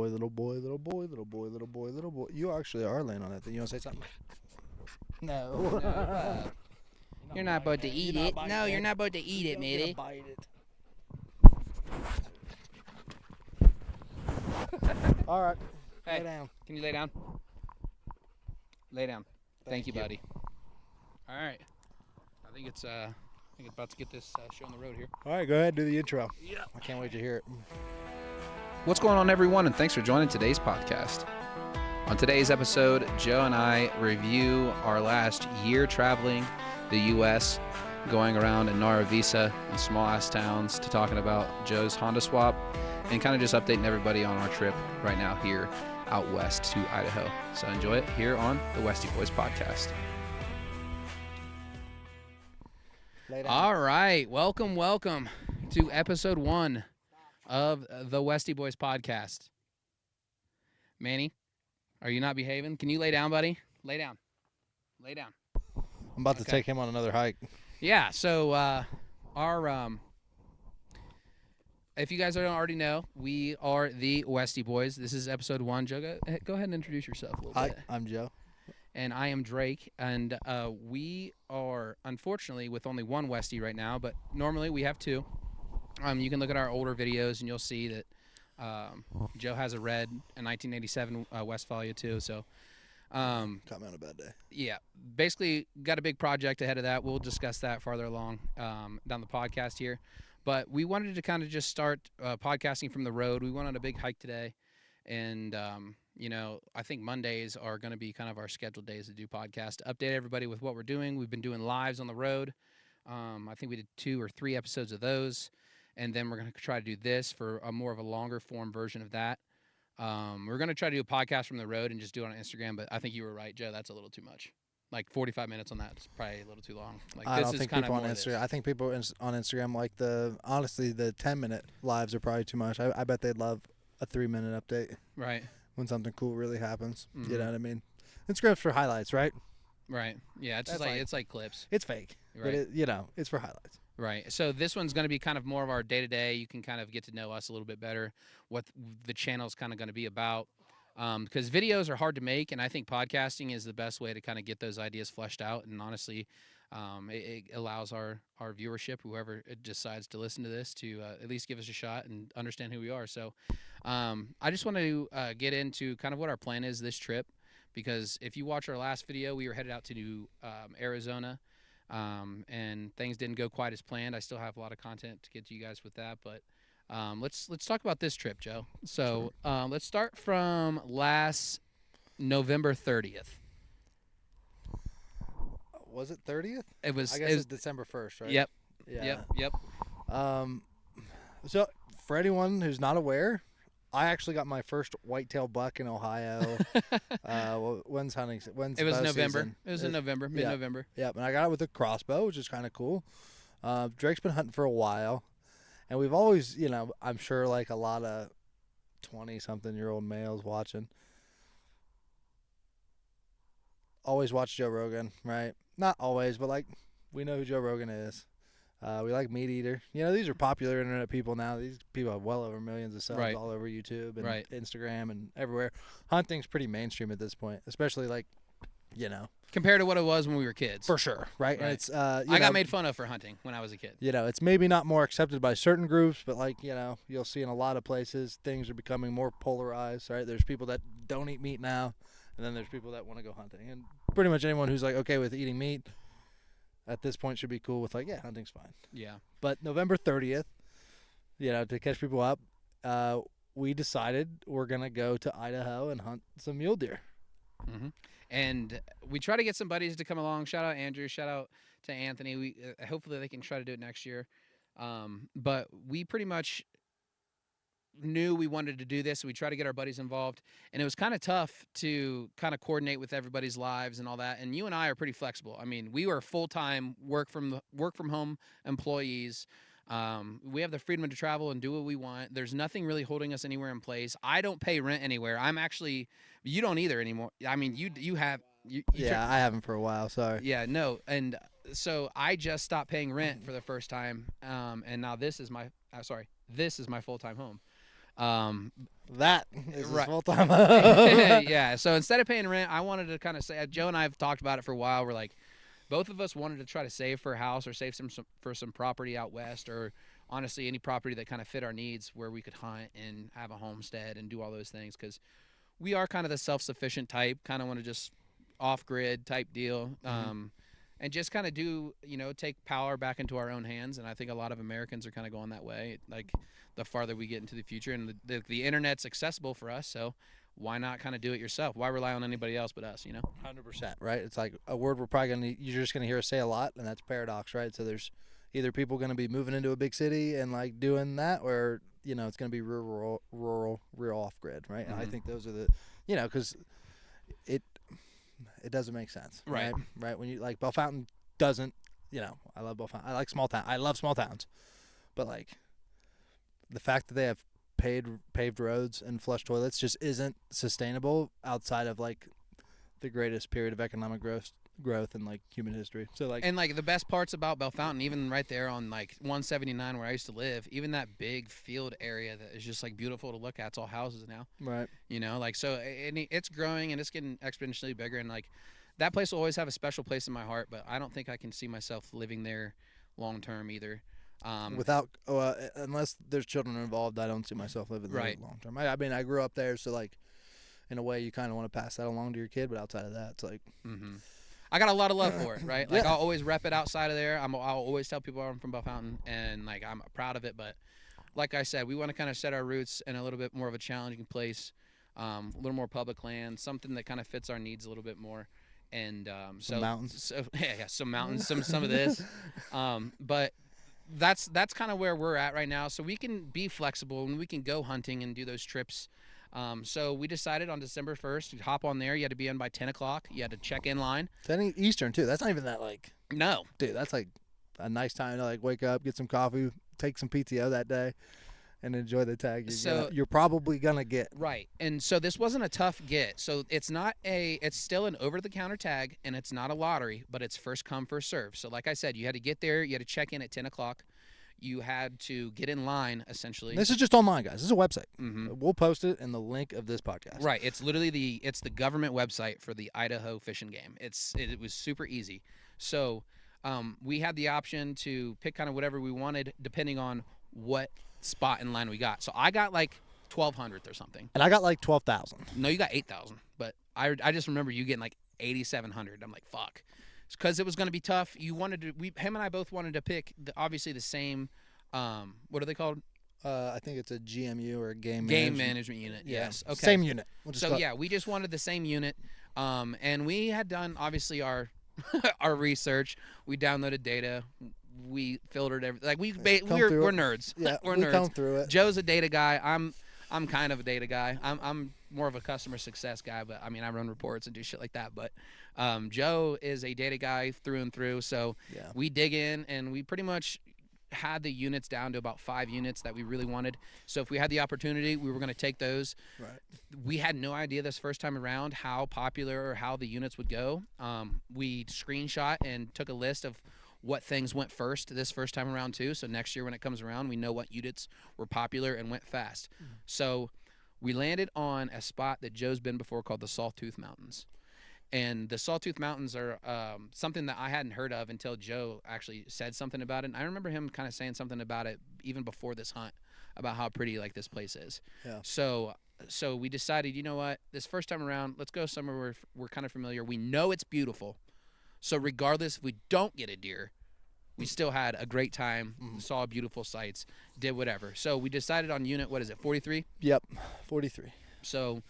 Boy, little boy, little boy, little boy, little boy, little boy. You actually are laying on that thing. You want to say something? No. You're not about to eat it. No, you're not about to eat it, matey. Bite it. All right. Hey, Lay down. can you lay down? Lay down. Thank you, buddy. All right. I think it's about to get this show on the road here. All right, go ahead and do the intro. Yeah. I can't wait to hear it. What's going on, everyone, and thanks for joining today's podcast. On today's episode, Joe and I review our last year traveling the U.S., going around in Nara Visa and small-ass towns to talking about Joe's Honda swap and kind of just updating everybody on our trip right now here out west to Idaho. So enjoy it here on the Westy Boys podcast. Lay down. All right. Welcome to episode 1 of the Westy Boys podcast. Manny, are you not behaving? Can you lay down, buddy? Lay down. Lay down. I'm about to take him on another hike. Yeah, so if you guys don't already know, we are the Westy Boys. This is episode 1. Joe, go ahead and introduce yourself a little Hi, bit. I'm Joe. And I am Drake, and we are, unfortunately, with only one Westy right now, but normally we have 2. You can look at our older videos, and you'll see that Joe has a red, a 1987 Westphalia too, so... Caught me on a bad day. Yeah, basically got a big project ahead of that. We'll discuss that farther along down the podcast here. But we wanted to kind of just start podcasting from the road. We went on a big hike today, and I think Mondays are going to be kind of our scheduled days to do podcasts, to update everybody with what we're doing. We've been doing lives on the road. I think we did 2 or 3 episodes of those, and then we're going to try to do this for a more of a longer form version of that. We're going to try to do a podcast from the road and just do it on Instagram, but I think you were right, Joe. That's a little too much. Like 45 minutes on that is probably a little too long. Like, I don't think people on Instagram. I think people on Instagram like the 10-minute lives are probably too much. I bet they'd love a 3-minute update. Right. When something cool really happens. Mm-hmm. You know what I mean? Instagram's for highlights, right? Right. Yeah, it's just it's like clips. It's fake. Right. But it's for highlights. Right. So this one's going to be kind of more of our day-to-day. You can kind of get to know us a little bit better, what the channel's kind of going to be about. Because videos are hard to make, and I think podcasting is the best way to kind of get those ideas fleshed out. And honestly, it allows our viewership, whoever decides to listen to this, to at least give us a shot and understand who we are. So I just want to get into kind of what our plan is this trip, because if you watch our last video, we were headed out to Arizona. And things didn't go quite as planned. I still have a lot of content to get to you guys with that, but let's talk about this trip, Joe. So let's start from last November 30th. Was it 30th? It was. I guess it's December 1st, right? Yep. Yeah. Yep. So for anyone who's not aware, I actually got my first whitetail buck in Ohio. When's hunting? It was November. Season? It was in November, mid-November. Yeah, and I got it with a crossbow, which is kind of cool. Drake's been hunting for a while, and we've always, I'm sure like a lot of 20-something-year-old males watching, always watch Joe Rogan, right? Not always, but like we know who Joe Rogan is. We like Meat Eater. These are popular internet people now. These people have well over millions of subs all over YouTube and Instagram and everywhere. Hunting's pretty mainstream at this point, especially compared to what it was when we were kids. For sure, right? And it's I got made fun of for hunting when I was a kid. It's maybe not more accepted by certain groups, but you'll see in a lot of places things are becoming more polarized, right? There's people that don't eat meat now, and then there's people that want to go hunting. And pretty much anyone who's like okay with eating meat at this point should be cool with hunting's fine. Yeah. But November 30th, to catch people up, we decided we're going to go to Idaho and hunt some mule deer. Mm-hmm. And we try to get some buddies to come along. Shout out Andrew. Shout out to Anthony. We hopefully they can try to do it next year. But we pretty much knew we wanted to do this, so we tried to get our buddies involved, and it was kind of tough to kind of coordinate with everybody's lives and all that. And you and I are pretty flexible. I mean, we were full-time work from home employees. We have the freedom to travel and do what we want. There's nothing really holding us anywhere in place. I don't pay rent anywhere. You don't either anymore. I mean, you have. I haven't for a while. Sorry. Yeah, no, and so I just stopped paying rent for the first time, and now this is my full-time home. That is Right. full time. Yeah. So instead of paying rent, I wanted to kind of say, Joe and I have talked about it for a while. We're like, both of us wanted to try to save for a house or save some for some property out west, or honestly any property that kind of fit our needs where we could hunt and have a homestead and do all those things, because we are kind of the self-sufficient type, kind of want to just off-grid type deal. And just kind of do, take power back into our own hands. And I think a lot of Americans are kind of going that way, like the farther we get into the future. And the internet's accessible for us, so why not kind of do it yourself? Why rely on anybody else but us, 100%, right? It's like a word we're probably going to, you're just going to hear us say a lot, and that's paradox, right? So there's either people going to be moving into a big city and like doing that, or, it's going to be real off-grid, right? And I think those are the, because it doesn't make sense, right? When you like Bell Fountain doesn't, I love Bell Fountain. I like small town. I love small towns, but like the fact that they have paved roads and flush toilets just isn't sustainable outside of like the greatest period of economic growth in like human history. So like, and like the best parts about Bell Fountain, even right there on like 179 where I used to live, even that big field area that is just like beautiful to look at. It's all houses now, right? Like, so it's growing and it's getting exponentially bigger, and like that place will always have a special place in my heart. But I don't think I can see myself living there long term either. Without unless there's children involved, I don't see myself living there long term. I mean, I grew up there, so like in a way you kind of want to pass that along to your kid, but outside of that, it's like I got a lot of love for it, right? Like I'll always rep it outside of there. I'll always tell people I'm from Bell Fountain, and like I'm proud of it. But like I said, we want to kind of set our roots in a little bit more of a challenging place, a little more public land, something that kind of fits our needs a little bit more. And some mountains. So some mountains, some of this, but that's kind of where we're at right now. So we can be flexible and we can go hunting and do those trips. So we decided on December 1st to hop on there. You had to be in by 10 o'clock. You had to check in line. 10 Eastern too. That's not even that like. No, dude, that's like a nice time to like wake up, get some coffee, take some PTO that day, and enjoy the tag you're probably gonna get. Right. And so this wasn't a tough get. So it's still an over-the-counter tag, and it's not a lottery, but it's first come, first serve. So like I said, you had to get there, you had to check in at 10 o'clock. You had to get in line, essentially. This is just online, guys. This is a website. We'll post it in the link of this podcast. Right. It's literally the government website for the Idaho Fish and Game. It was super easy. So we had the option to pick kind of whatever we wanted depending on what spot in line we got. So I got like 1,200th or something. And I got like 12,000. No, you got 8,000. But I just remember you getting like 8,700. I'm like, fuck. Because it was going to be tough. Him and I both wanted to pick obviously the same. What are they called? I think it's a GMU or a game management unit. Yeah. Yes. Okay. Same unit. We just wanted the same unit. And we had done obviously our our research. We downloaded data. We filtered everything. Like we're nerds. Yeah, we're we nerds. come through it. Joe's a data guy. I'm kind of a data guy. I'm more of a customer success guy, but I mean I run reports and do shit like that. But Joe is a data guy through and through. So we dig in and we pretty much had the units down to about 5 units that we really wanted. So if we had the opportunity, we were going to take those. Right. We had no idea this first time around how popular or how the units would go. We screenshot and took a list of what things went first this first time around too. So next year when it comes around, we know what units were popular and went fast. So we landed on a spot that Joe's been before called the Sawtooth Mountains. And the Sawtooth Mountains are something that I hadn't heard of until Joe actually said something about it. And I remember him kind of saying something about it even before this hunt, about how pretty like this place is. Yeah. So we decided, you know what, this first time around, let's go somewhere where we're kind of familiar. We know it's beautiful. So regardless if we don't get a deer, we still had a great time, saw beautiful sights, did whatever. So we decided on unit, 43? Yep, 43. So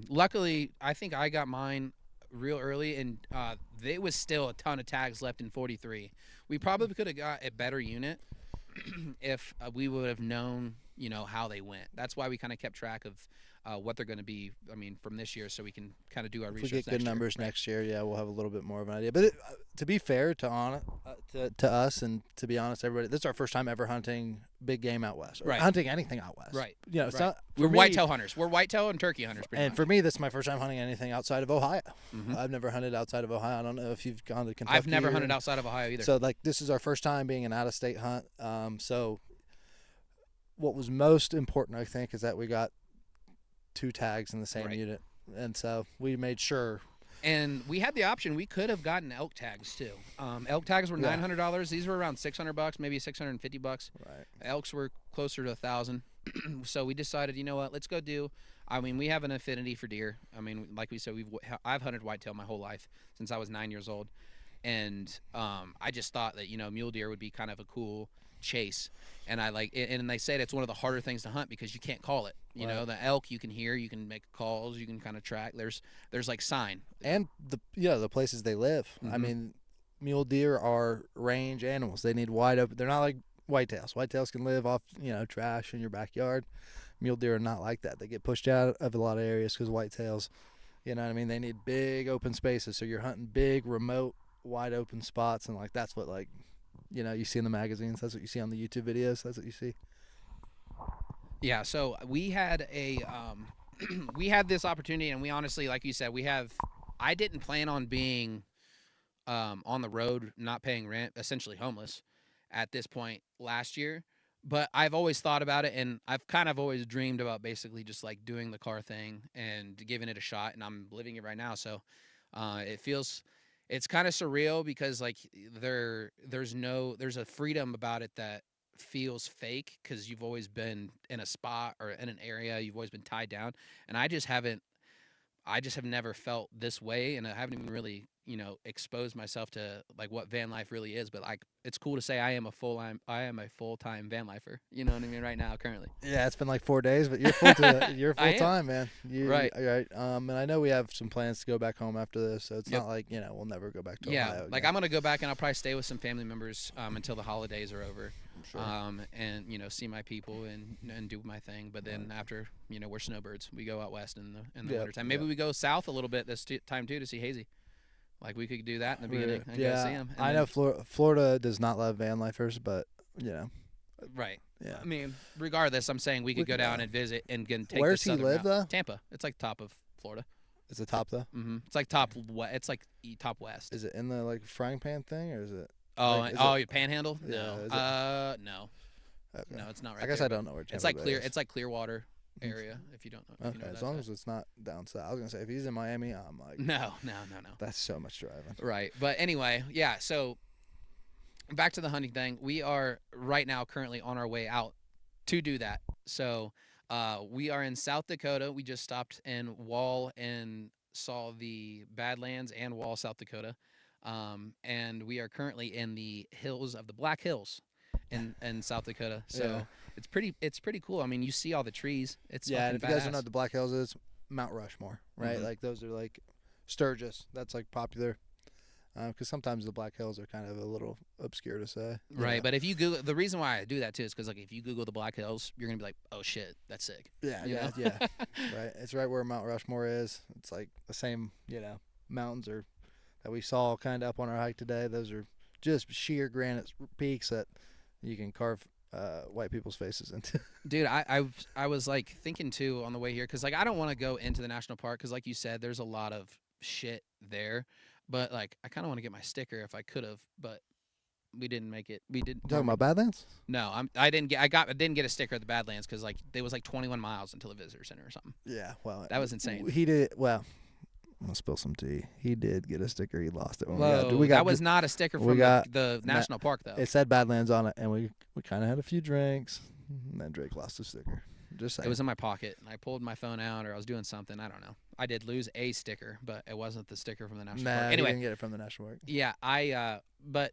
luckily, I think I got mine real early, and there was still a ton of tags left in 43. We probably could have got a better unit if we would have known, how they went. That's why we kind of kept track of what they're going to be, from this year, so we can kind of do our research. If we get good numbers next year, we'll have a little bit more of an idea. But to be fair to us and to be honest, everybody, this is our first time ever hunting big game out west. Or hunting anything out west. Right. It's not, we're whitetail hunters. We're whitetail and turkey hunters. And for me, this is my first time hunting anything outside of Ohio. I've never hunted outside of Ohio. I don't know if you've gone to Kentucky. I've never hunted outside of Ohio either. So, this is our first time being an out-of-state hunt. So what was most important, I think, is that we got 2 tags in the same Right. unit, and so we made sure. And we had the option. We could have gotten elk tags too. Elk tags were Yeah. $900. These were around $600, maybe $650. Right. Elks were closer to 1,000. So we decided, you know what? Let's go do. I mean, we have an affinity for deer. I mean, like we said, I've hunted whitetail my whole life since I was 9 years old, and I just thought that mule deer would be kind of a cool chase. And and they said it's one of the harder things to hunt because you can't call it. Right. The elk you can hear, you can make calls, you can kind of track. There's like sign. And the places they live. I Mhm. mean, mule deer are range animals. They need wide open. They're not like whitetails. Whitetails can live off trash in your backyard. Mule deer are not like that. They get pushed out of a lot of areas because whitetails, you know what I mean. They need big open spaces. So you're hunting big, remote, wide open spots, and like that's what you see in the magazines. That's what you see on the YouTube videos. That's what you see. Yeah, so we had we had this opportunity, and we honestly, like you said, I didn't plan on being on the road, not paying rent, essentially homeless at this point last year. But I've always thought about it, and I've kind of always dreamed about basically just like doing the car thing and giving it a shot, and I'm living it right now. So it's kind of surreal because like there's a freedom about it that feels fake because you've always been in a spot or in an area, you've always been tied down, and I just have never felt this way, and I haven't even really, exposed myself to like what van life really is. But like, it's cool to say I am a full time van lifer. You know what I mean? Right now, currently. Yeah, it's been like 4 days, but you're you're I full am. time, man. Right. Right. And I know we have some plans to go back home after this, so it's Yep. not like we'll never go back to Yeah, Ohio like again. I'm gonna go back and I'll probably stay with some family members until the holidays are over, Sure. and see my people and do my thing. But then after, we're snowbirds. We go out west in the Yep, wintertime. Maybe yep. we go south a little bit this time too to see Hazy. Like we could do that in the beginning and go see Yeah, him. I know Florida does not love van lifers, but Right. yeah. I mean, regardless, I'm saying we could go down and visit and take Where's the he southern live route. though? Tampa. It's like top of Florida. It's the top though. It's like top. It's like top west. Is it in the like frying pan thing or is it? Oh, like, is your Panhandle? Yeah, No. is no. Okay. No, it's not right. I guess there, I don't know where Tampa It's like Bay Clear. is. It's like Clearwater area. If you don't know. If you Okay, know as that long stuff. as it's not down south. I was gonna say if he's in Miami, I'm like, No. that's so much driving. Right. But anyway, yeah. So back to the hunting thing. We are right now currently on our way out to do that. So we are in South Dakota. We just stopped in Wall and saw the Badlands and Wall, South Dakota. And we are currently in the hills of the Black Hills in South Dakota. So Yeah. it's pretty cool. I mean, you see all the trees. It's Yeah, and fucking if you guys don't badass. know what the Black Hills is, Mount Rushmore, right? Mhm. Like those are like Sturgis. That's like popular because sometimes the Black Hills are kind of a little obscure to say. Right, but if you Google, the reason why I do that too is because like if you Google the Black Hills, you're gonna be like, oh shit, that's sick. Yeah, You know? yeah. Right. It's right where Mount Rushmore is. It's like the same, mountains that we saw kind of up on our hike today. Those are just sheer granite peaks that you can carve white people's faces into. Dude, I was like thinking too on the way here because like I don't want to go into the national park because like you said, there's a lot of shit there, but like I kind of want to get my sticker if I could have, but we didn't make it. We didn't. You talking about Badlands? No, I didn't get a sticker at the Badlands because like it was like 21 miles until the visitor center or something. Yeah, well, That was insane. He did well. I'm gonna spill some tea. He did get a sticker. He lost it. When Whoa, we got that was not a sticker from the national park though. It said Badlands on it, and we kind of had a few drinks, and then Drake lost his sticker. Just saying. It was in my pocket, and I pulled my phone out, or I was doing something. I don't know. I did lose a sticker, but it wasn't the sticker from the national park. He Anyway, didn't get it from the national park. yeah, but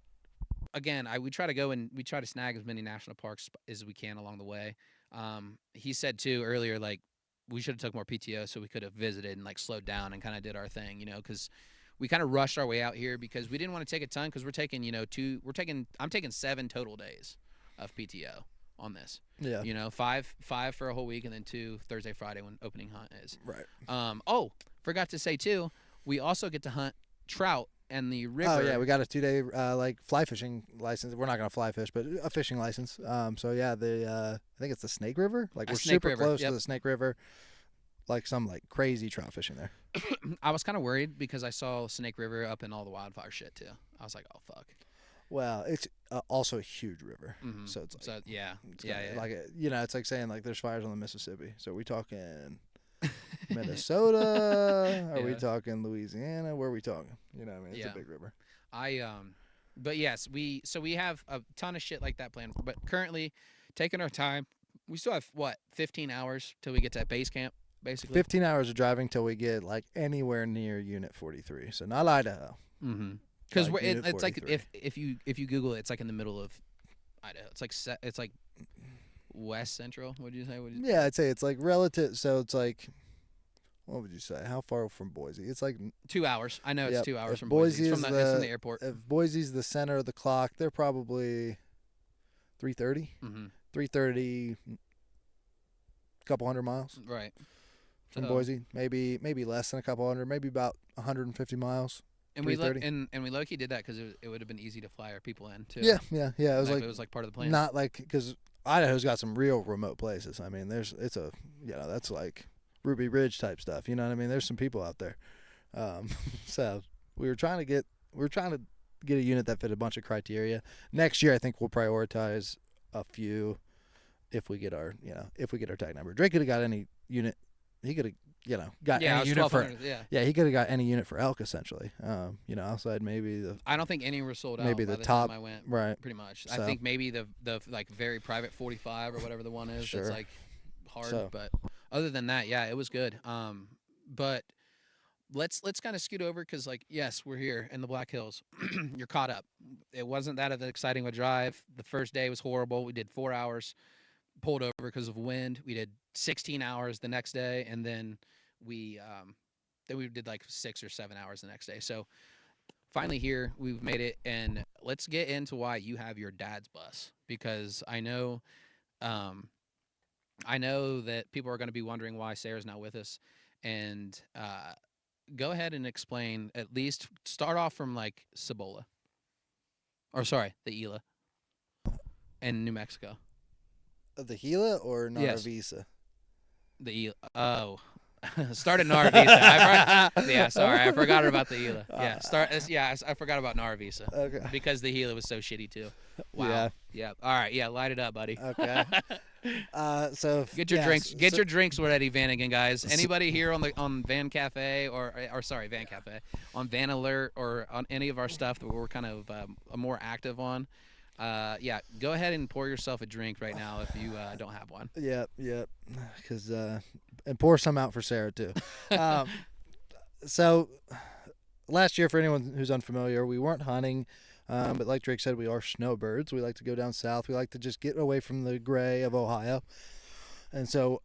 again, we try to go and we try to snag as many national parks as we can along the way. He said too earlier, like we should have took more PTO so we could have visited and like slowed down and kind of did our thing, because we kind of rushed our way out here because we didn't want to take a ton because we're taking, I'm taking 7 total days of PTO on this. Yeah. 5 for a whole week and then 2 Thursday, Friday when opening hunt is. Right. Forgot to say too, we also get to hunt trout and the river. Oh yeah, we got a 2-day like fly fishing license. We're not gonna fly fish, but a fishing license. So yeah, I think it's the Snake River. Like we're Snake super River, close yep. to the Snake River. Like some like crazy trout fishing there. I was kind of worried because I saw Snake River up in all the wildfire shit too. I was like, oh fuck. Well, also a huge river. Mm-hmm. So it's like, so yeah, it's yeah, kinda yeah. like it's like saying like there's fires on the Mississippi. So are we talking Minnesota? Are we Yeah. talking Louisiana? Where are we talking? You know what I mean? It's a Yeah. big river. But yes, we have a ton of shit like that planned. But currently, taking our time. We still have what 15 hours till we get to base camp, basically. 15 hours of driving till we get like anywhere near Unit 43. So not Idaho. Mm-hmm. Because Like Unit it's like 43. if you Google it, it's like in the middle of Idaho. It's like west central. What did you say? Yeah, I'd say it's like relative. So it's like, what would you say? How far from Boise? It's like 2 hours. I know it's yep, 2 hours if from Boise. Boise It's is from the airport. If Boise's the center of the clock, they're probably 330. Mm-hmm. 330, couple hundred miles Right. from Boise. Maybe less than a couple hundred. Maybe about 150 miles. And we low-key did that because it would have been easy to fly our people in too. Yeah. It was like part of the plan. not like because Idaho's got some real remote places. I mean, that's like Ruby Ridge type stuff. You know what I mean? There's some people out there. So we were trying to get a unit that fit a bunch of criteria. Next year, I think we'll prioritize a few if we get our tag number. Drake could have got any unit. He could have got any unit for he could have got any unit for elk essentially. Outside maybe I don't think any were sold out. Maybe by the time top I went, right. Pretty much. So, I think maybe the like very private 45 or whatever the one is. Sure. That's like hard, but other than that, yeah, it was good. But let's kind of scoot over because like yes, we're here in the Black Hills. You're caught up. It wasn't that exciting of a drive. The first day was horrible. We did 4 hours, pulled over because of wind. We did 16 hours the next day, and then we did like 6 or 7 hours the next day. So finally here, we've made it, and let's get into why you have your dad's bus, because I know that people are going to be wondering why Sarah's not with us, and go ahead and explain. At least start off from like Cibola, or sorry, the Gila, in New Mexico. The Gila or Narvisa? Yes. The Gila. Oh. Start at Narvisa. Yeah, sorry, I forgot about the Gila. Yeah, I forgot about Narvisa. Okay. Because the Gila was so shitty too. Wow. Yeah. Yeah. All right. Yeah, light it up, buddy. Okay. So get your drinks. Get your drinks ready, Vanagon guys. Anybody here on Van Cafe or sorry, Van Cafe, on Van Alert or on any of our stuff that we're kind of more active on? Go ahead and pour yourself a drink right now if you don't have one. Yeah. Because and pour some out for Sarah too. So last year, for anyone who's unfamiliar, we weren't hunting, but like Drake said, we are snowbirds. We like to go down south. We like to just get away from the gray of Ohio, and so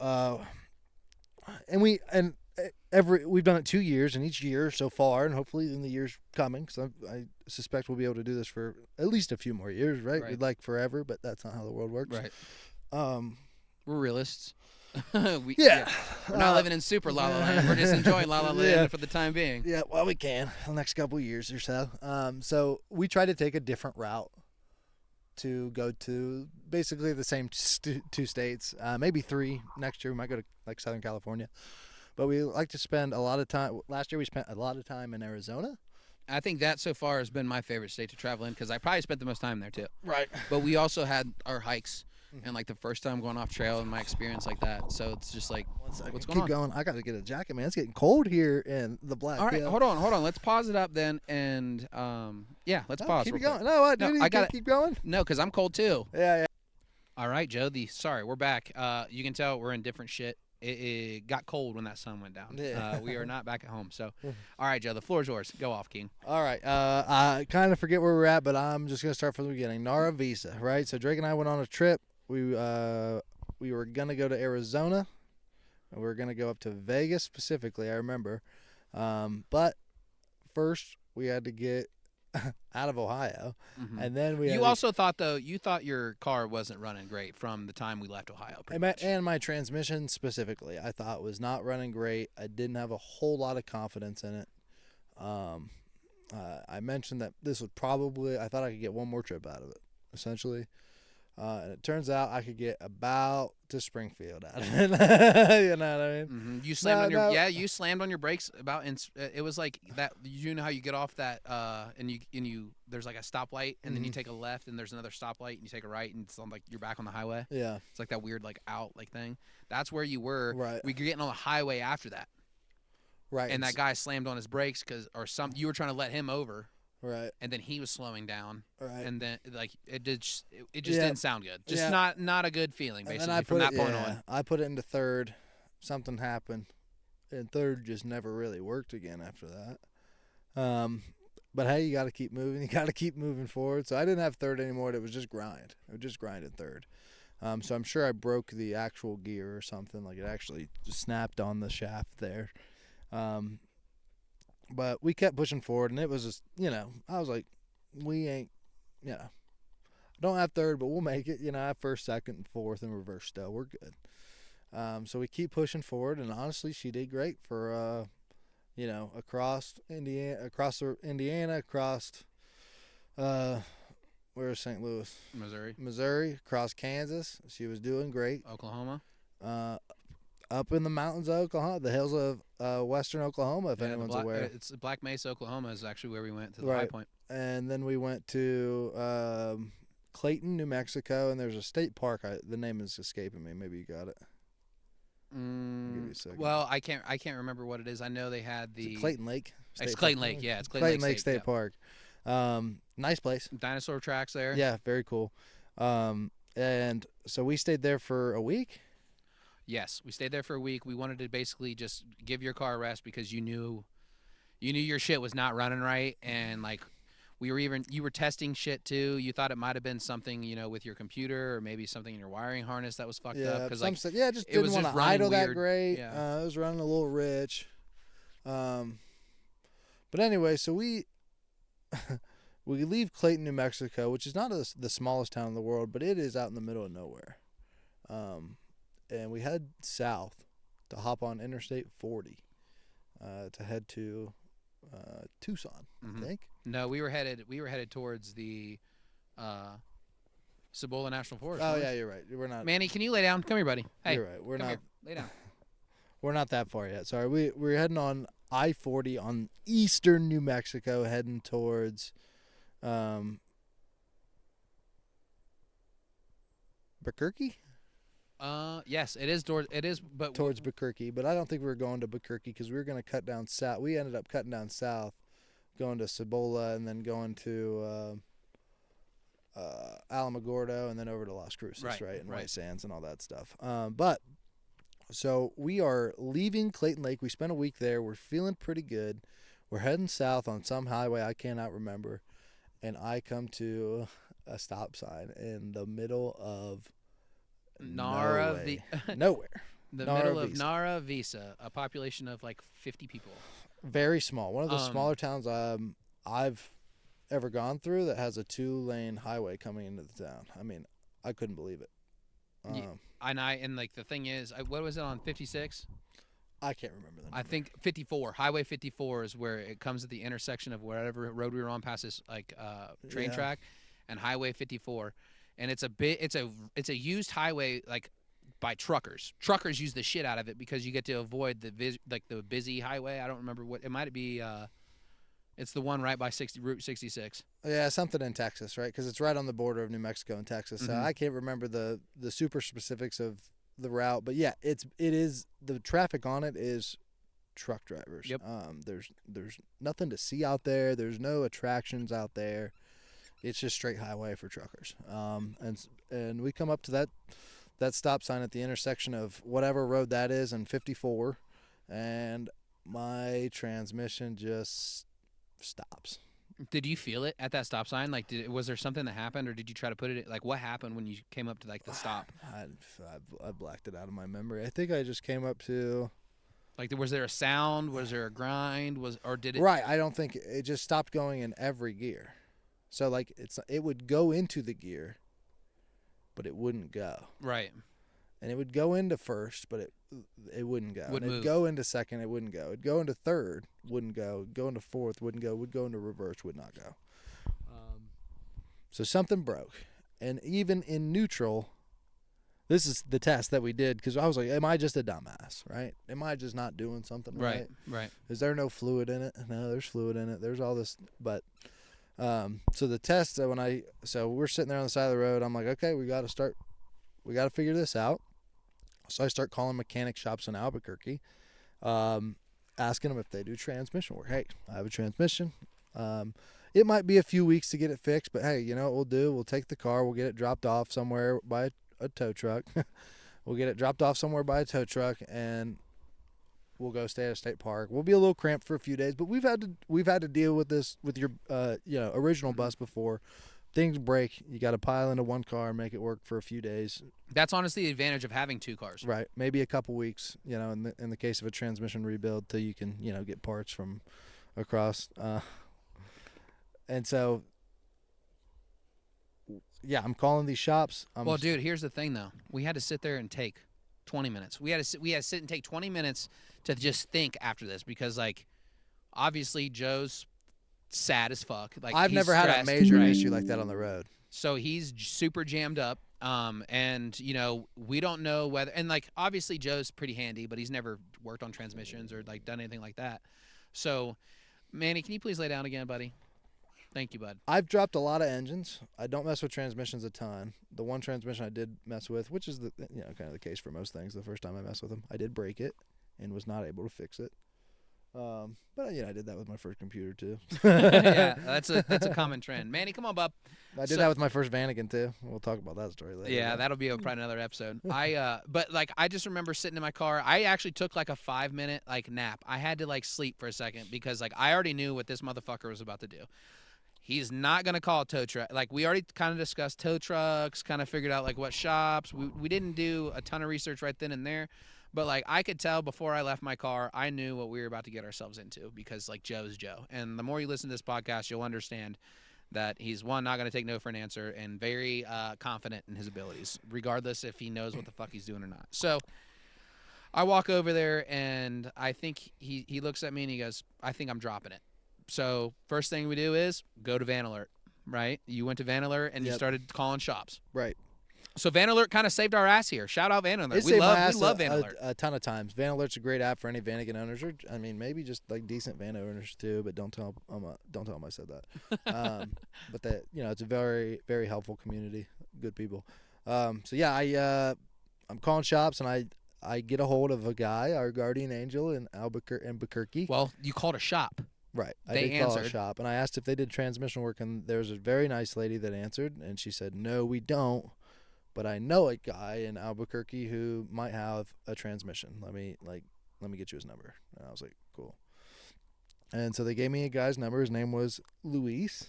we've done it 2 years, and each year so far, and hopefully in the years coming, because I suspect we'll be able to do this for at least a few more years, right? We'd like forever, but that's not how the world works. Right. We're realists. We're not living in super La La Land. We're just enjoying La La Land for the time being. Yeah, well, we can the next couple of years or so. So we try to take a different route to go to basically the same two states, maybe 3. Next year we might go to like Southern California. But we like to spend a lot of time. Last year we spent a lot of time in Arizona. I think that so far has been my favorite state to travel in because I probably spent the most time there too. Right. But we also had our hikes and like the first time going off trail and my experience like that. So it's just like, what's going on? Keep going. I got to get a jacket, man. It's getting cold here in the Black All right, Hill. hold on. Let's pause it up then, and let's pause. Keep going. No, what? No, I got to keep going. No, because I'm cold too. Yeah. All right, Joe. Sorry, we're back. You can tell we're in different shit. It got cold when that sun went down. Yeah. We are not back at home. So, all right, Joe, the floor is yours. Go off, King. All right. I kind of forget where we're at, but I'm just going to start from the beginning. Narvisa, right? So Drake and I went on a trip. We were going to go to Arizona. And we were going to go up to Vegas specifically, I remember. But first, we had to get out of Ohio. Mm-hmm. And then we thought your car wasn't running great from the time we left Ohio. And my transmission specifically, I thought was not running great. I didn't have a whole lot of confidence in it. I mentioned that this would probably, I thought I could get one more trip out of it, essentially. And it turns out I could get about to Springfield out of it. You know what I mean? Mm-hmm. You slammed on your No. you slammed on your brakes about it was like that. You know how you get off that and you there's like a stoplight and then you take a left and there's another stoplight and you take a right and it's on, like you're back on the highway. Yeah. It's like that weird like out like thing. That's where you were. Right. We were getting on the highway after that. Right. And that guy slammed on his brakes you were trying to let him over. Right. And then he was slowing down. Right. And then like it just didn't sound good. Just not a good feeling basically and from that point on. I put it into third. Something happened, and third just never really worked again after that. But hey, you got to keep moving. You got to keep moving forward. So I didn't have third anymore. It was just grind. I would just grind in third. So I'm sure I broke the actual gear or something. Like it actually just snapped on the shaft there. But we kept pushing forward, and it was just, I was like, we ain't, don't have third, but we'll make it. I have first, second, and fourth, and reverse still. We're good. So we keep pushing forward, and honestly, she did great for, across Indiana, where's St. Louis? Missouri, across Kansas. She was doing great. Oklahoma. Up in the mountains of Oklahoma, the hills of western Oklahoma, if anyone's aware. It's Black Mesa, Oklahoma is actually where we went to the high point. And then we went to Clayton, New Mexico, and there's a state park. The name is escaping me. Maybe you got it. Give me a second. Well, I can't remember what it is. I know they had the Clayton Lake. It's Clayton Lake. Yeah, it's Clayton Lake State Park. Nice place. Dinosaur tracks there. Yeah, very cool. And so we stayed there for a week. Yes, we stayed there for a week. We wanted to basically just give your car a rest because you knew your shit was not running right, and like you were testing shit too. You thought it might have been something with your computer or maybe something in your wiring harness that was fucked up because just didn't want to idle that great. Yeah. It was running a little rich. But anyway, so we leave Clayton, New Mexico, which is not the smallest town in the world, but it is out in the middle of nowhere. And we head south to hop on Interstate 40 to head to Tucson, I think. No, we were headed towards the Cibola National Forest. Oh yeah, you're right. We're not. Manny, can you lay down? Come here, buddy. Hey, you're right. We're not. Here. Lay down. We're not that far yet. Sorry. We're heading on I-40 on eastern New Mexico, heading towards Buquerque. Yes, it is towards Buquerque, but I don't think we were going to Buquerque because we were going to cut down south. We ended up cutting down south, going to Cibola, and then going to Alamogordo, and then over to Las Cruces, right? And White Sands and all that stuff. But so we are leaving Clayton Lake. We spent a week there. We're feeling pretty good. We're heading south on some highway I cannot remember, and I come to a stop sign in the middle of nowhere. The middle of Nara Visa, a population of like 50 people. Very small. One of the smaller towns I've ever gone through that has a 2-lane highway coming into the town. I mean, I couldn't believe it. And like the thing is, what was it on 56? I can't remember that. I think 54. Highway 54 is where it comes at the intersection of whatever road we were on past this like train track, and Highway 54. And it's a used highway like by truckers. Truckers use the shit out of it because you get to avoid the busy highway. I don't remember what it might be. It's the one right by Route 66. Yeah, something in Texas, right? Because it's right on the border of New Mexico and Texas. So I can't remember the super specifics of the route, but yeah, it is the traffic on it is truck drivers. Yep. There's nothing to see out there. There's no attractions out there. It's just straight highway for truckers. And we come up to that stop sign at the intersection of whatever road that is and 54, and my transmission just stops. Did you feel it at that stop sign? Like, was there something that happened, or did you try to put it? Like, what happened when you came up to like the stop? I blacked it out of my memory. I think I just came up to. Like, was there a sound? Was there a grind? Or did it? Right. I don't think it just stopped going in every gear. So like it would go into the gear, but it wouldn't go. Right. And it would go into first, but it wouldn't go. It'd go into second, it wouldn't go. It'd go into third, wouldn't go. It'd go into fourth, wouldn't go. Would go into reverse, would not go. So something broke, And even in neutral, this is the test that we did because I was like, am I just a dumbass, right? Am I just not doing something right? Right. Is there no fluid in it? No, there's fluid in it. There's all this. But so the test that so we're sitting there on the side of the road. I'm like, okay, we got to figure this out. So I start calling mechanic shops in Albuquerque, asking them if they do transmission work. Hey, I have a transmission. It might be a few weeks to get it fixed, but hey, you know what we'll do? We'll take the car. We'll get it dropped off somewhere by a tow truck. We'll get it dropped off somewhere by a tow truck, and we'll go stay at a state park. We'll be a little cramped for a few days, but we've had to deal with this with your original bus before. Things break. You got to pile into one car and make it work for a few days. That's honestly the advantage of having 2 cars. Right. Maybe a couple weeks, in the case of a transmission rebuild till you can, get parts from across. And so, yeah, I'm calling these shops. Well, dude, here's the thing, though. We had to sit there and take 20 minutes. We had to sit and take 20 minutes to just think after this because, like, obviously Joe's sad as fuck. Like, I've never stressed, had a major right? issue like that on the road. So he's super jammed up. And we don't know whether, and like obviously Joe's pretty handy, but he's never worked on transmissions or like done anything like that. So, Manny, can you please lay down again, buddy? Thank you, bud. I've dropped a lot of engines. I don't mess with transmissions a ton. The one transmission I did mess with, which is kind of the case for most things. The first time I messed with them, I did break it and was not able to fix it. But I did that with my first computer too. Yeah, that's a common trend. Manny, come on, bub. I did that with my first Vanagon too. We'll talk about that story later. Yeah, that'll be probably another episode. But like I just remember sitting in my car. I actually took like a 5-minute like nap. I had to like sleep for a second because like I already knew what this motherfucker was about to do. He's not gonna call a tow truck. Like we already kind of discussed tow trucks, kind of figured out like what shops. We didn't do a ton of research right then and there. But, like, I could tell before I left my car, I knew what we were about to get ourselves into because, like, Joe's Joe. And the more you listen to this podcast, you'll understand that he's, one, not going to take no for an answer and very confident in his abilities, regardless if he knows what the fuck he's doing or not. So I walk over there, and I think he looks at me, and he goes, I think I'm dropping it. So first thing we do is go to Van Alert, right? You went to Van Alert, and you started calling shops. Right. So Van Alert kind of saved our ass here. Shout out Van Alert. We love Van Alert a ton of times. Van Alert's a great app for any Vanagon owners, or maybe just like decent van owners too. But don't tell them I said that. But that it's a very, very helpful community, good people. So yeah, I'm calling shops and I get a hold of a guy, our guardian angel in Albuquerque. Well, you called a shop. Right. They did call answered. a shop, and I asked if they did transmission work, and there was a very nice lady that answered, and she said, no, we don't. But I know a guy in Albuquerque who might have a transmission. Let me get you his number. And I was like, cool. And so they gave me a guy's number. His name was Luis,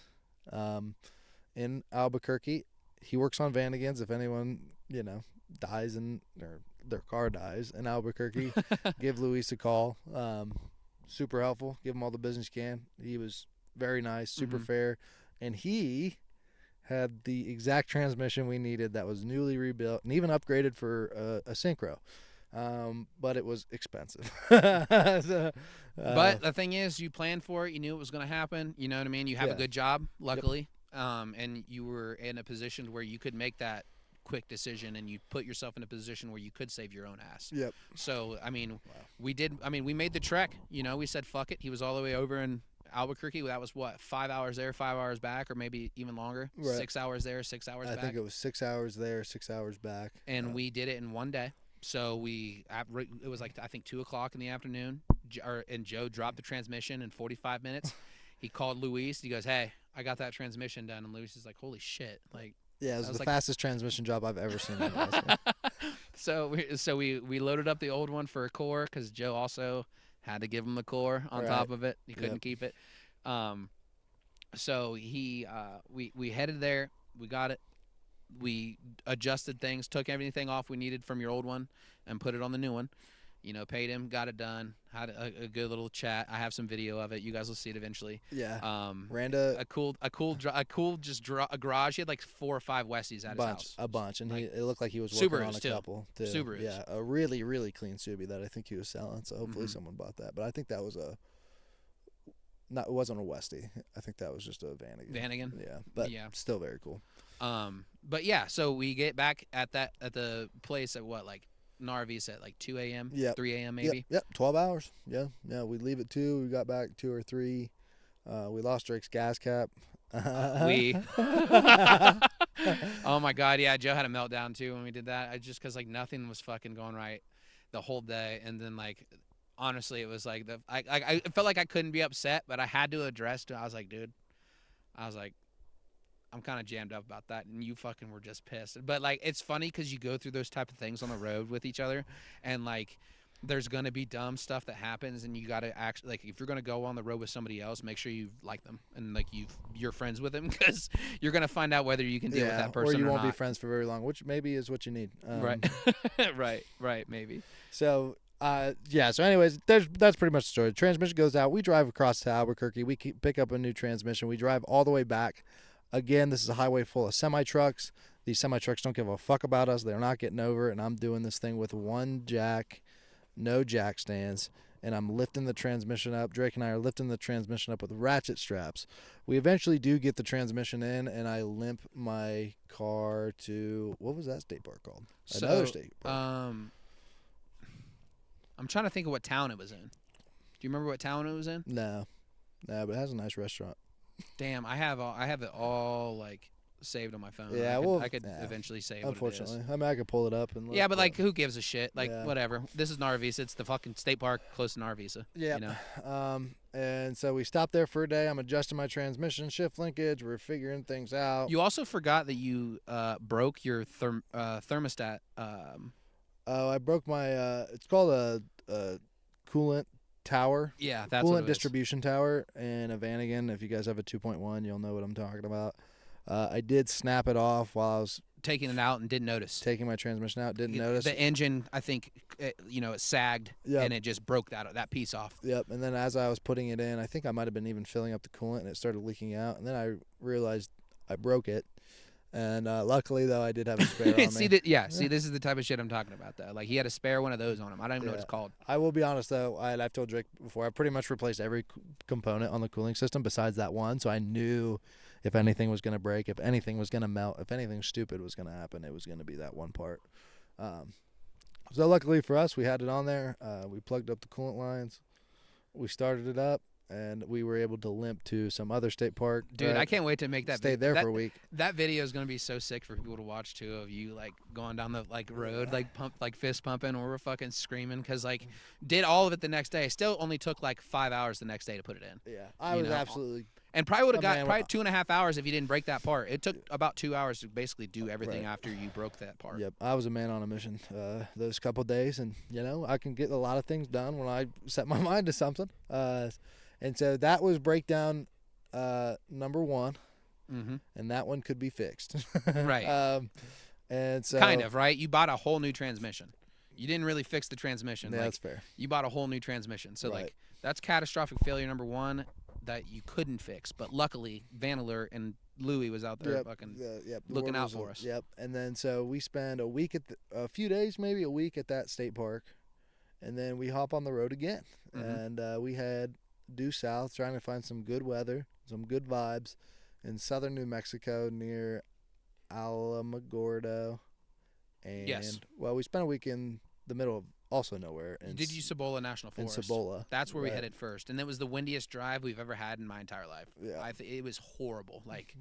in Albuquerque. He works on Vanagons. If anyone, dies or their car dies in Albuquerque, give Luis a call. Super helpful. Give him all the business you can. He was very nice, super fair. And he had the exact transmission we needed that was newly rebuilt and even upgraded for a synchro. But it was expensive. But the thing is, you planned for it. You knew it was going to happen. You know what I mean? You have a good job, luckily. Yep. And you were in a position where you could make that quick decision and you put yourself in a position where you could save your own ass. Yep. So, we made the trek. We said, fuck it. He was all the way over in Albuquerque. That was what, 5 hours there, 5 hours back, or maybe even longer. Right. 6 hours there, 6 hours back. I think it was 6 hours there, 6 hours back. And we did it in one day. So it was like, I think 2:00 in the afternoon, and Joe dropped the transmission in 45 minutes. He called Luis. He goes, hey, I got that transmission done. And Luis is like, holy shit. Like, yeah, it was the fastest transmission job I've ever seen. So we loaded up the old one for a core because Joe also had to give him the core on top of it. He couldn't keep it. So we headed there. We got it. We adjusted things, took everything off we needed from your old one and put it on the new one. Paid him, got it done, had a good little chat. I have some video of it. You guys will see it eventually. Yeah. A garage. He had like 4 or 5 Westies at his house. A bunch. And it looked like he was working on a couple too. Subarus. Yeah. A really, really clean Subi that I think he was selling. So hopefully someone bought that. But I think that was it wasn't a Westy. I think that was just a Vanagon. Vanagon? Yeah. But still very cool. But yeah, so we get back at the place at what, like Narvis at like 2 a.m., Yep. 3 a.m. Yep. maybe. Yep. 12 hours. Yeah. Yeah. We leave at 2. We got back 2 or 3. We lost Drake's gas cap. We. Oh my God, yeah, Joe had a meltdown too when we did that. I just because like nothing was fucking going right the whole day, and then like honestly, it was like I felt like I couldn't be upset, but I had to address to. I was like, dude, I was like, I'm kind of jammed up about that, and you fucking were just pissed. But like, it's funny because you go through those type of things on the road with each other, and like, there's gonna be dumb stuff that happens, and you gotta actually like, if you're gonna go on the road with somebody else, make sure you like them and like you're friends with them because you're gonna find out whether you can deal with that person or you won't not. be friends for very long, which maybe is what you need. Right, right, maybe. So. Yeah. So, anyways, that's pretty much the story. The transmission goes out. We drive across to Albuquerque. We pick up a new transmission. We drive all the way back. Again, this is a highway full of semi trucks. These semi trucks don't give a fuck about us. They're not getting over it. And I'm doing this thing with one jack, no jack stands, and I'm lifting the transmission up. Drake and I are lifting the transmission up with ratchet straps. We eventually do get the transmission in, and I limp my car to, what was that state park called? Another state park. I'm trying to think of what town it was in. Do you remember what town it was in? No, but it has a nice restaurant. Damn, I have it all like saved on my phone. Yeah, I could eventually say unfortunately. what it is. I mean, I could pull it up and look. Yeah, but like, who gives a shit? Like, Yeah. whatever. This is Narvisa. It's the fucking state park close to Narvisa. Yeah. You know? And so we stopped there for a day. I'm adjusting my transmission, shift linkage. We're figuring things out. You also forgot that you broke your thermostat. Oh, I broke my. It's called a coolant tower. Yeah, that's coolant what it distribution tower in a Vanagon. If you guys have a 2.1, you'll know what I'm talking about. I did snap it off while I was taking it out and didn't notice. Taking my transmission out, didn't notice. The engine, I think, it sagged and it just broke that piece off. Yep. And then as I was putting it in, I think I might have been even filling up the coolant, and it started leaking out. And then I realized I broke it. And luckily, though, I did have a spare on me. See, this is the type of shit I'm talking about, though. Like, he had a spare one of those on him. I don't even know what it's called. I will be honest, though. I've told Drake before, I pretty much replaced every component on the cooling system besides that one. So I knew if anything was going to break, if anything was going to melt, if anything stupid was going to happen, it was going to be that one part. So luckily for us, we had it on there. We plugged up the coolant lines. We started it up. And we were able to limp to some other state park. Dude, I can't wait to make that. Stay there for a week. That video is gonna be so sick for people to watch too, of you like going down the road, fist pumping, or we're fucking screaming because did all of it the next day. Still only took like 5 hours the next day to put it in. Yeah, I was absolutely. And probably would have got 2.5 hours if you didn't break that part. It took about 2 hours to basically do everything after you broke that part. Yep, I was a man on a mission those couple days, and I can get a lot of things done when I set my mind to something. And so that was breakdown number one, and that one could be fixed. Right. And so kind of, right? You bought a whole new transmission. You didn't really fix the transmission. Yeah, that's fair. You bought a whole new transmission. So, that's catastrophic failure number one that you couldn't fix. But luckily, Van Alert and Louie was out there looking out for us. Yep. And then so we spend a few days, maybe a week at that state park, and then we hop on the road again. And we had due south, trying to find some good weather, some good vibes in southern New Mexico near Alamogordo. And well, we spent a week in the middle of also nowhere. Did you Cibola National Forest? In Cibola. That's where we headed first, and it was the windiest drive we've ever had in my entire life. Yeah. It was horrible, like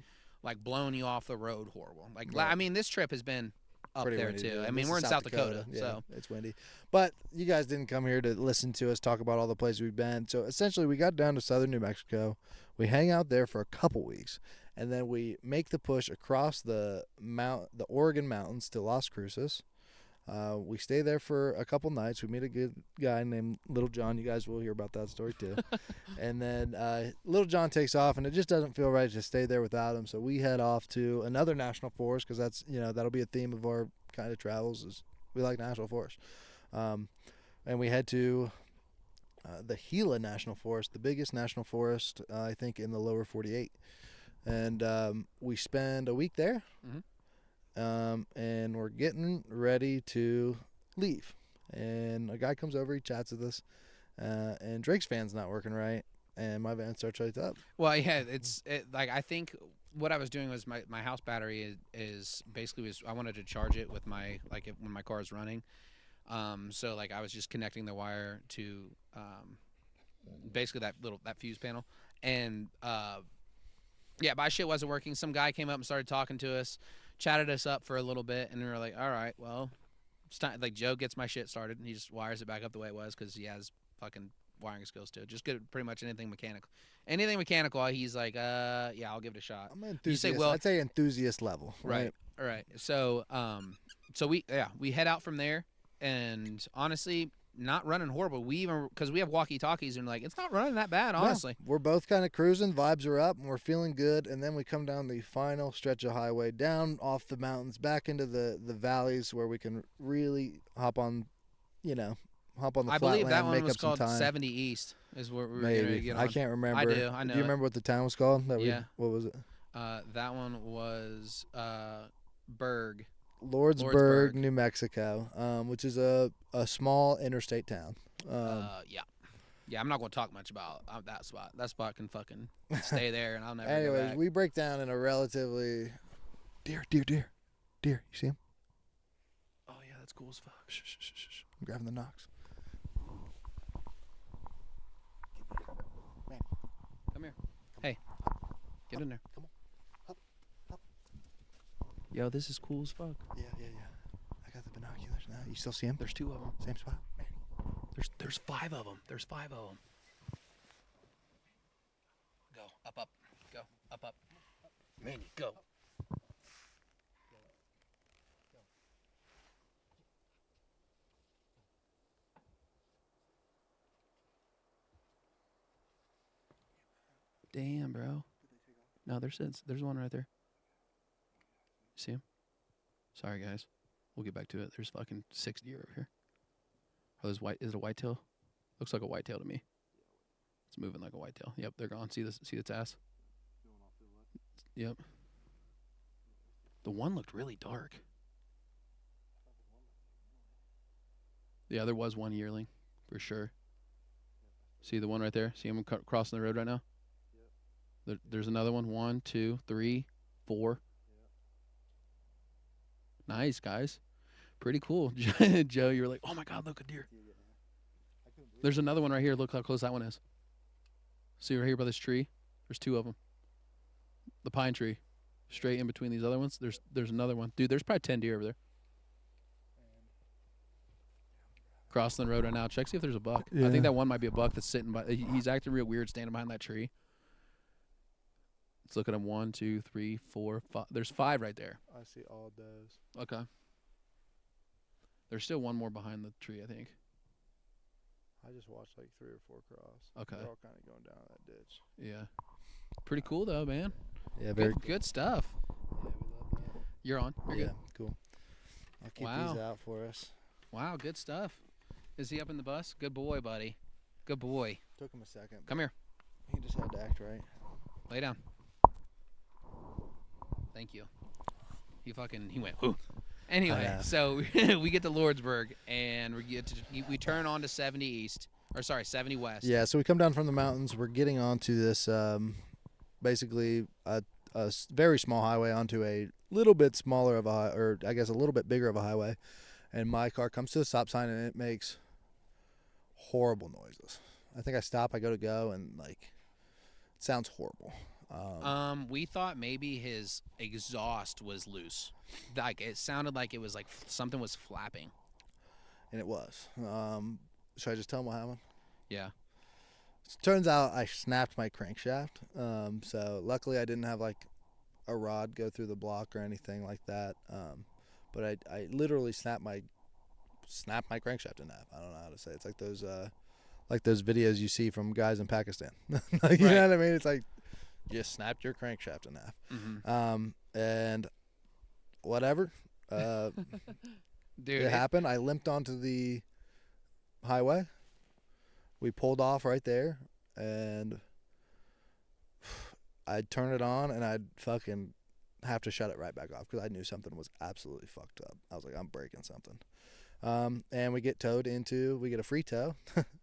blowing you off the road, horrible. I mean, this trip has been up pretty there windy, too. Dude. I mean, we're in South Dakota, so it's windy. But you guys didn't come here to listen to us talk about all the places we've been. So essentially, we got down to southern New Mexico. We hang out there for a couple weeks, and then we make the push across the Oregon mountains to Las Cruces. We stay there for a couple nights. We meet a good guy named Little John. You guys will hear about that story too. And then Little John takes off, and it just doesn't feel right to stay there without him. So we head off to another national forest because that's that'll be a theme of our kind of travels. Is we like national forests, and we head to the Gila National Forest, the biggest national forest I think in the lower 48, and we spend a week there. And we're getting ready to leave. And a guy comes over, he chats with us, and Drake's van's not working right, and my van starts right up. Well, yeah, I think what I was doing was my house battery is basically I wanted to charge it with my when my car is running. So like I was just connecting the wire to basically that fuse panel, and yeah, my shit wasn't working. Some guy came up and started talking to us, chatted us up for a little bit, and we were like, all right, well, it's time. Like Joe gets my shit started, and he just wires it back up the way it was because he has fucking wiring skills too. Just good, pretty much anything mechanical. Anything mechanical, he's like, yeah, I'll give it a shot. I'm an You say, enthusiast. well, I'd say enthusiast level, right, right? all right. So we head out from there, and honestly, not running horrible. We even because we have walkie talkies, and like it's not running that bad, honestly. No, we're both kind of cruising. Vibes are up, and we're feeling good. And then we come down the final stretch of highway, down off the mountains, back into the valleys where we can really hop on, hop on the I believe flatland, that one make was up some called time. 70 East is what we were going to Maybe get on. I can't remember. I do. I know. Do you it. remember what the town was called? Yeah. What was it? That one was Berg. Lordsburg, New Mexico, which is a small interstate town. Yeah. Yeah, I'm not going to talk much about that spot. That spot can fucking stay there, and I'll never go Anyways, back. we break down in a relatively deer. You see him? Oh, yeah, that's cool as fuck. Shh. I'm grabbing the knocks. Come here. Hey, get in there. Come on. Up. Yo, this is cool as fuck. Yeah. I got the binoculars now. You still see him? There's 2 of them. Same spot. There's 5 of them. There's 5 of them. Go up. Go up. Manny, go. Damn, bro. No, there's one right there. See him? Sorry, guys. We'll get back to it. There's fucking 6 deer over here. Are those white? Is it a whitetail? Looks like a whitetail to me. It's moving like a whitetail. Yep, they're gone. See this? See its ass? Yep. The one looked really dark. Yeah, there was one yearling for sure. See the one right there? See him crossing the road right now? There's another one. 1, 2, 3, 4. Nice, guys. Pretty cool. Joe, you were like, oh my God, look, a deer. There's another one right here. Look how close that one is. See right here by this tree? There's 2 of them. The pine tree. Straight in between these other ones. There's another one. Dude, there's probably 10 deer over there. Crossing the road right now. Check, see if there's a buck. Yeah. I think that one might be a buck that's sitting by. He's acting real weird standing behind that tree. Let's look at him. 1, 2, 3, 4, 5. There's 5 right there. I see all those. Okay. There's still one more behind the tree, I think. I just watched like 3 or 4 cross. Okay. They're all kind of going down that ditch. Yeah. Pretty cool though, man. Yeah, Good stuff. Yeah, we love that. You're on. You're good. Cool. I'll keep Wow. these out for us. Wow, good stuff. Is he up in the bus? Good boy, buddy. Good boy. Took him a second. Come here. He just had to act right. Lay down. Thank you. He went, whoo. Anyway, so we get to Lordsburg, and we turn on to 70 East, or sorry, 70 West. Yeah, so we come down from the mountains. We're getting onto this, basically a very small highway onto a little bit smaller of a, or I guess a little bit bigger of a highway. And my car comes to a stop sign, and it makes horrible noises. I think I stop, I go, and like, it sounds horrible. We thought maybe his exhaust was loose. Like it sounded like it was like something was flapping. And it was. Should I just tell him what happened? Yeah. Turns out I snapped my crankshaft. So luckily I didn't have like a rod go through the block or anything like that. But I literally snapped my crankshaft in half. I don't know how to say it. It's like those videos you see from guys in Pakistan. You Right. know what I mean? It's like just snapped your crankshaft in half. Mm-hmm. And whatever. Dude, it happened. I limped onto the highway. We pulled off right there, and I'd turn it on, and I'd fucking have to shut it right back off because I knew something was absolutely fucked up. I was like, I'm breaking something. And we get a free tow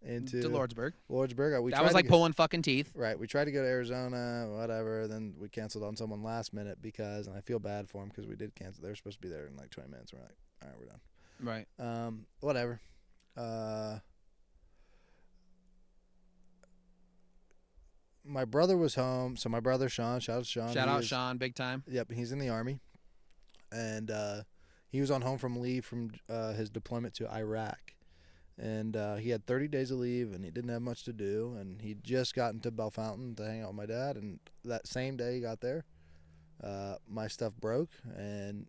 into To Lordsburg. We That was like pulling fucking teeth. Right. We tried to go to Arizona, whatever. Then we canceled on someone last minute because, and I feel bad for them because we did cancel. They were supposed to be there in like 20 minutes. We're like, all right, we're done. Right. Whatever. My brother was home. So my brother, Sean, shout out Sean. Shout out Sean, big time. Yep. He's in the Army. And he was on home from leave from his deployment to Iraq. And he had 30 days of leave, and he didn't have much to do. And he'd just gotten to Bellefontaine to hang out with my dad. And that same day he got there, my stuff broke. And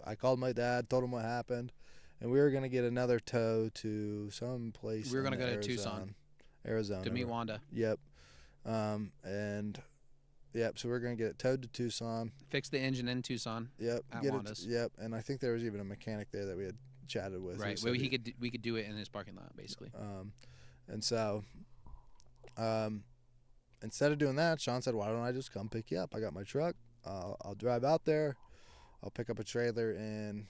I called my dad, told him what happened. And we were going to get another tow to some place. We were going to go to Tucson, Arizona. To meet Wanda. Yep. So we're going to get it towed to Tucson. Fix the engine in Tucson. Yep. At Wanda's. Yep. And I think there was even a mechanic there that we had chatted with. Right. Well, we could do it in his parking lot, basically. And so, instead of doing that, Sean said, "Why don't I just come pick you up? I got my truck. I'll drive out there. I'll pick up a trailer in."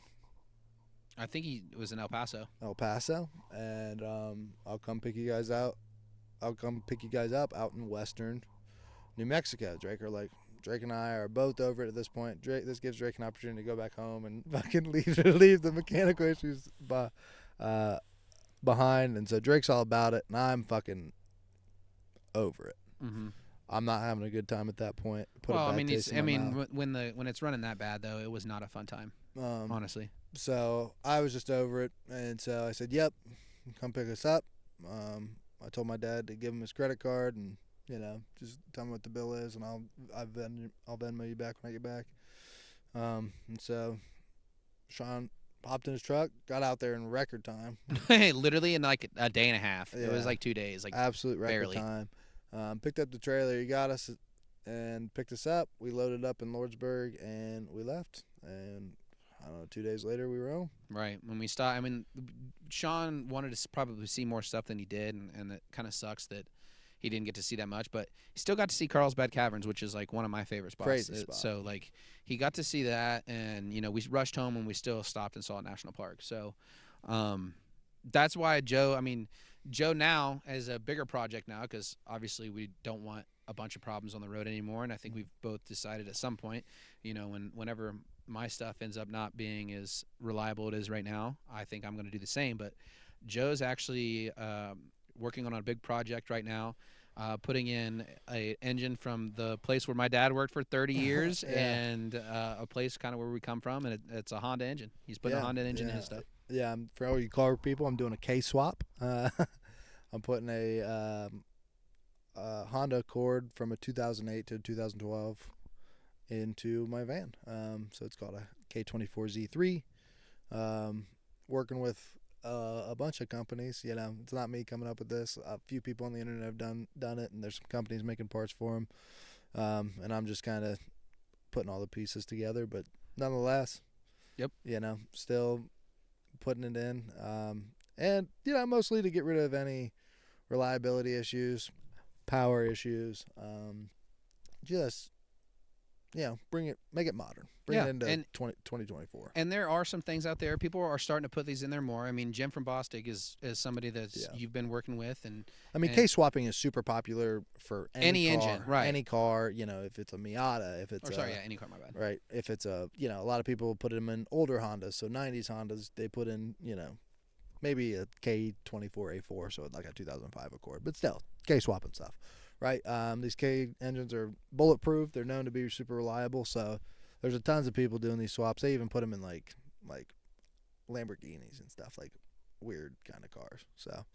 I think he was in El Paso. And I'll come pick you guys out. I'll come pick you guys up out in western New Mexico. Drake and I are both over it at this point. This gives Drake an opportunity to go back home and fucking leave the mechanical issues behind. And so Drake's all about it, and I'm fucking over it. Mm-hmm. I'm not having a good time at that point. When it's running that bad though, it was not a fun time. Honestly. So I was just over it, and so I said, "Yep, come pick us up." I told my dad to give him his credit card and, just tell me what the bill is, and I'll Venmo you back when I get back. And so Sean hopped in his truck, got out there in record time. Literally in like a day and a half. Yeah. It was like 2 days, like absolute record barely. time. Picked up the trailer. He got us and picked us up. We loaded up in Lordsburg and we left. And I don't know, 2 days later we were home. Right. When we stopped, Sean wanted to probably see more stuff than he did, and it kind of sucks that he didn't get to see that much, but he still got to see Carlsbad Caverns, which is like one of my favorite spots. Crazy spot. So like he got to see that, and we rushed home and we still stopped and saw National Park. So that's why Joe now has a bigger project now, because obviously we don't want a bunch of problems on the road anymore, and I think we've both decided at some point, whenever my stuff ends up not being as reliable as it is right now, I think I'm going to do the same. But Joe's actually working on a big project right now, putting in an engine from the place where my dad worked for 30 years yeah. And a place kind of where we come from, and it's a Honda engine. He's putting a Honda engine in his stuff. Yeah, for all you car people, I'm doing a K swap. I'm putting a Honda Accord from a 2008 to 2012 into my van. So it's called a K24 Z3. Working with a bunch of companies. It's not me coming up with this. A few people on the internet have done it, and there's some companies making parts for them. And I'm just kind of putting all the pieces together. But nonetheless, yep. Still putting it in. And mostly to get rid of any reliability issues, power issues. Just make it modern. Bring it into 2024. And there are some things out there. People are starting to put these in there more. Jim from Bostic is somebody that's you've been working with, and K swapping is super popular for any car, engine, right? Any car, if it's a Miata, if it's any car, my bad. Right, if it's a a lot of people put them in older Hondas, so 90s Hondas, they put in maybe a K24A4, so like a 2005 Accord, but still K swapping stuff. Right, these K engines are bulletproof. They're known to be super reliable. So there's a tons of people doing these swaps. They even put them in like Lamborghinis and stuff, like weird kind of cars. So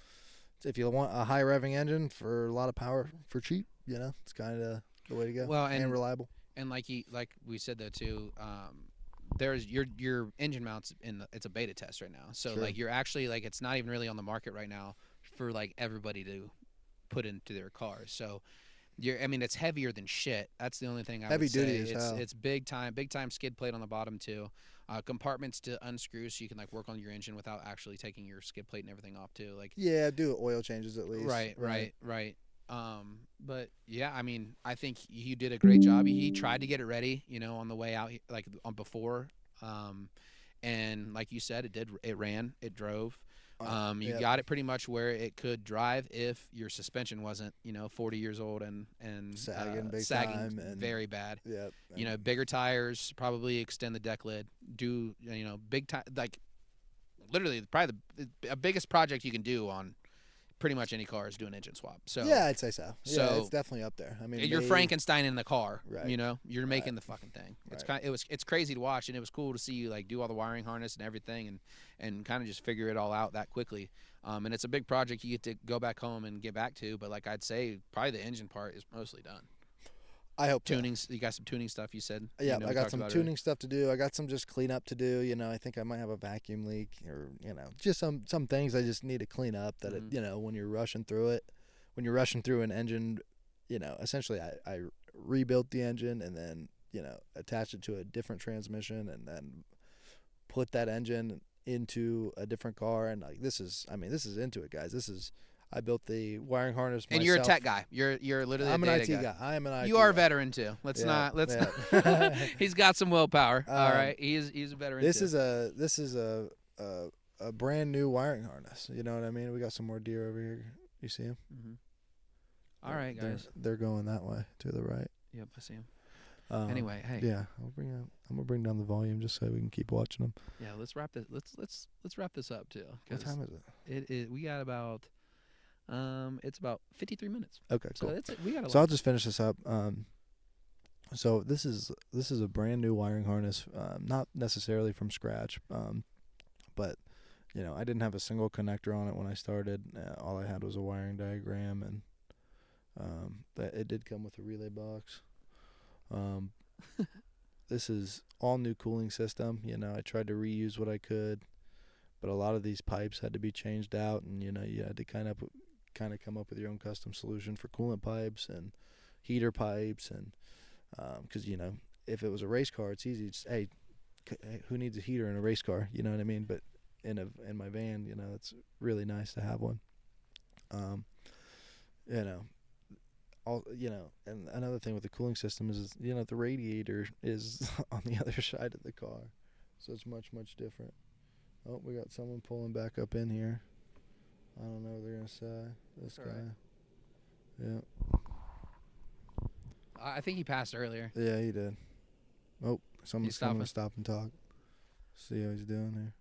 if you want a high revving engine for a lot of power for cheap, it's kind of the way to go. Well, and reliable. And like we said though too, there's your engine mounts it's a beta test right now. So sure. Like you're actually like it's not even really on the market right now for like everybody to put into their cars. So it's heavier than shit. That's the only thing I would say. Heavy duty as hell. It's big time skid plate on the bottom too. Compartments to unscrew so you can like work on your engine without actually taking your skid plate and everything off too. Like do oil changes at least. Right. But yeah, I think he did a great job. He tried to get it ready, on the way out, like on before. and like you said, it ran, it drove. You Yep. got it pretty much where it could drive if your suspension wasn't 40 years old and Sagging big sagging time and very bad. Yep. Bigger tires, probably extend the deck lid. Do big time, like literally probably the biggest project you can do on pretty much any car is do an engine swap. So yeah, I'd say so. So yeah, it's definitely up there. I mean, you're maybe- Frankenstein in the car. Right. You're making the fucking thing. It's Right. it's crazy to watch, and it was cool to see you like do all the wiring harness and everything, and kind of just figure it all out that quickly. And it's a big project you get to go back home and get back to. But like I'd say, probably the engine part is mostly done. I hope so. Tunings, you got some tuning stuff. You said. Yeah, we I got talked some about tuning stuff to do. I got some just cleanup to do. I think I might have a vacuum leak, or just some things I just need to clean up. That when you're rushing through an engine, essentially I rebuilt the engine and then attached it to a different transmission and then put that engine into a different car. And like this is into it, guys. I built the wiring harness myself. And you're a tech guy. You're literally. I'm an IT guy. guy. I am an IT. You are a guy. veteran too. Let's Yeah, not. Let's. yeah. Not. He's got some willpower. All right. He's a veteran. This too. is a brand new wiring harness. You know what I mean? We got some more deer over here. You see them? Mm-hmm. All right, guys. They're going that way to the right. Yep, I see him. Anyway, hey. Yeah, I'm gonna bring down the volume just so we can keep watching them. Yeah, let's wrap this. Let's wrap this up too. What time is it? We got about. It's about 53 minutes. Okay, So cool. that's it. We got a So lot. I'll just finish this up. So this is a brand new wiring harness, not necessarily from scratch, but I didn't have a single connector on it when I started. All I had was a wiring diagram, and it did come with a relay box. This is all new cooling system. I tried to reuse what I could, but a lot of these pipes had to be changed out, and you had to kind of come up with your own custom solution for coolant pipes and heater pipes, and because if it was a race car, it's easy. Just, hey, who needs a heater in a race car? You know what I mean? But in my van, it's really nice to have one. And another thing with the cooling system is the radiator is on the other side of the car, so it's much different. Oh, we got someone pulling back up in here. I don't know what they're gonna say. This guy. Right. Yeah. I think he passed earlier. Yeah, he did. Oh, someone's coming to stopping? stop and talk. See how he's doing here.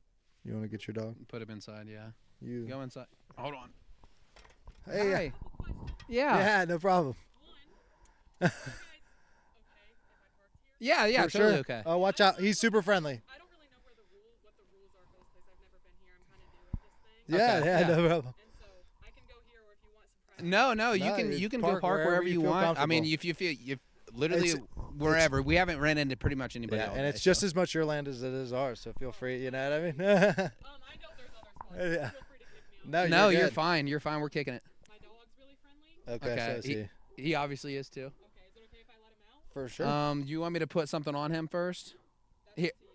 You want to get your dog? Put him inside. Yeah. You. Go inside. Hold on. Hey. Hi. Yeah. Yeah, no problem. Yeah. For Totally sure. okay. Oh, watch out. He's super friendly. I don't really know what the rules are for this place. I've never been here. I'm kind of new at this thing. Yeah, Okay, yeah, yeah. no problem. And so I can go here, or if you want some private. No, No, you can go park park wherever wherever you you feel want. I mean, comfortable. if you feel you literally It's- wherever. We haven't ran into pretty much anybody Yeah, all and day, it's just so. as much your land as it is ours, so feel free. You know what I mean? I know there's other spots. Yeah. Feel free to kick me No, off. No, you're good. fine. You're fine. We're kicking it. My dog's really friendly. Okay, Okay, so see. He obviously is too. Okay, is it okay if I let him out? For sure. Do you want me to put something on him first? That's Here. up to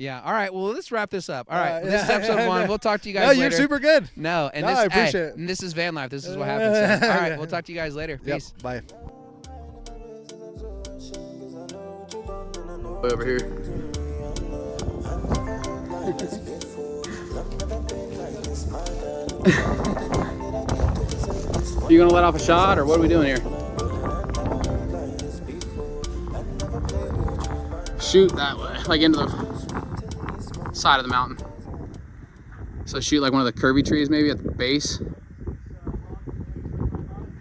you. Yeah. All right. Well, let's wrap this up. All right. Alright, This is yeah, episode 1. We'll talk to you guys No, later. you're super good. No, and No, this I appreciate it. and this is van life. This is what happens. So. All right. We'll talk to you guys later. Yep. Peace. Bye. Over here. You gonna let off a shot, or what are we doing here? Shoot that way, like into the side of the mountain. So shoot like one of the curvy trees, maybe at the base.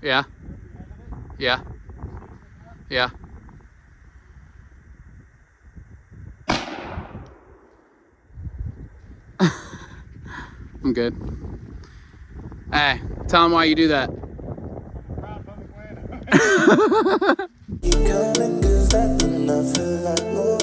Yeah. Yeah. Yeah. I'm good. Hey, tell them why you do that. Coming 'cause that when I feel like more